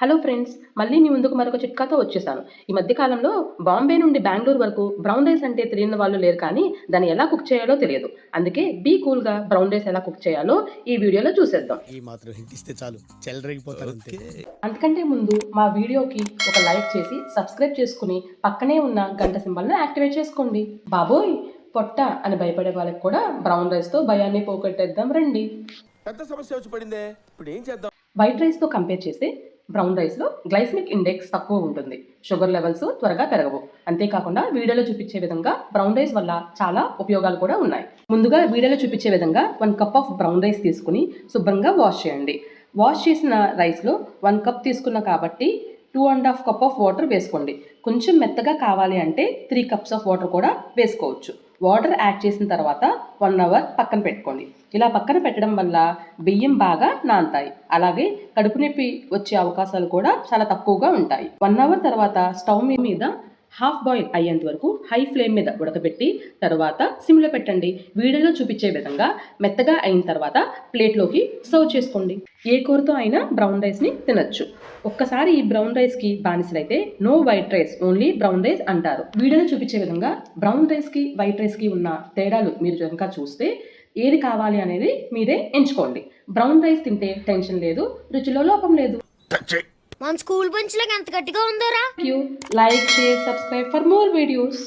Hello friends, మళ్ళీ మీ ముందుకు మరొక చిట్కాతో వచ్చేసాను. ఈ మధ్య కాలంలో బాంబే నుండి బెంగుళూరు వరకు బ్రౌన్ రైస్ అంటే తెలియని వాళ్ళు లేరు, కానీ దాన్ని ఎలా కుక్ చేయాలో తెలియదు. అందుకే బీ కూల్గా బ్రౌన్ రైస్ ఎలా కుక్ చేయాలో ఈ వీడియోలో చూసేద్దాం. ఈ మాత్రం హింట్ ఇస్తే చాలు, చెలరేగిపోతారు అంతే. అంతకంటే ముందు మా వీడియోకి ఒక లైక్ చేసి సబ్స్క్రైబ్ చేసుకుని పక్కనే ఉన్న గంట సింబల్ను యాక్టివేట్ చేసుకోండి. బాబోయ్ పొట్ట అని భయపడే వాళ్ళకి కూడా బ్రౌన్ రైస్తో భయాన్ని పోగొట్టేద్దాం రండి. పెద్ద సమస్య వచ్చి పడిందే, ఇప్పుడు ఏం చేద్దాం? వైట్ రైస్తో కంపేర్ చేస్తే బ్రౌన్ రైస్లో గ్లైసమిక్ ఇండెక్స్ తక్కువ ఉంటుంది, షుగర్ లెవెల్స్ త్వరగా పెరగవు. అంతేకాకుండా వీడియోలో చూపించే విధంగా బ్రౌన్ రైస్ వల్ల చాలా ఉపయోగాలు కూడా ఉన్నాయి. ముందుగా వీడియోలో చూపించే విధంగా 1 కప్ ఆఫ్ బ్రౌన్ రైస్ తీసుకుని శుభ్రంగా వాష్ చేయండి. వాష్ చేసిన రైస్లో 1 కప్ తీసుకున్న కాబట్టి 2.5 కప్ ఆఫ్ వాటర్ వేసుకోండి. కొంచెం మెత్తగా కావాలి అంటే 3 కప్స్ ఆఫ్ వాటర్ కూడా వేసుకోవచ్చు. వాటర్ యాడ్ చేసిన తర్వాత 1 అవర్ పక్కన పెట్టుకోండి. ఇలా పక్కన పెట్టడం వల్ల బియ్యం బాగా నానతాయి, అలాగే కడుపు నొప్పి వచ్చే అవకాశాలు కూడా చాలా తక్కువగా ఉంటాయి. 1 అవర్ తర్వాత స్టవ్ మీద హాఫ్ బాయిల్ అయ్యేంత వరకు హై ఫ్లేమ్ మీద ఉడకబెట్టి తర్వాత సిమ్లో పెట్టండి. వీడియోలో చూపించే విధంగా మెత్తగా అయిన తర్వాత ప్లేట్లోకి సర్వ్ చేసుకోండి. ఏ కూరతో అయినా బ్రౌన్ రైస్ని తినచ్చు. ఒక్కసారి ఈ బ్రౌన్ రైస్కి బానిసలైతే no white rice, only brown rice అంటారు. వీడియోలో చూపించే విధంగా బ్రౌన్ రైస్కి వైట్ రైస్కి ఉన్న తేడాలు మీరు కనుక చూస్తే ఏది కావాలి అనేది మీరే ఎంచుకోండి. బ్రౌన్ రైస్ తింటే టెన్షన్ లేదు, రుచిలో లోపం లేదు. మన స్కూల్ బెంచ్ లాగా ఎంత గట్టిగా ఉందోరా. Like, share, subscribe for more videos.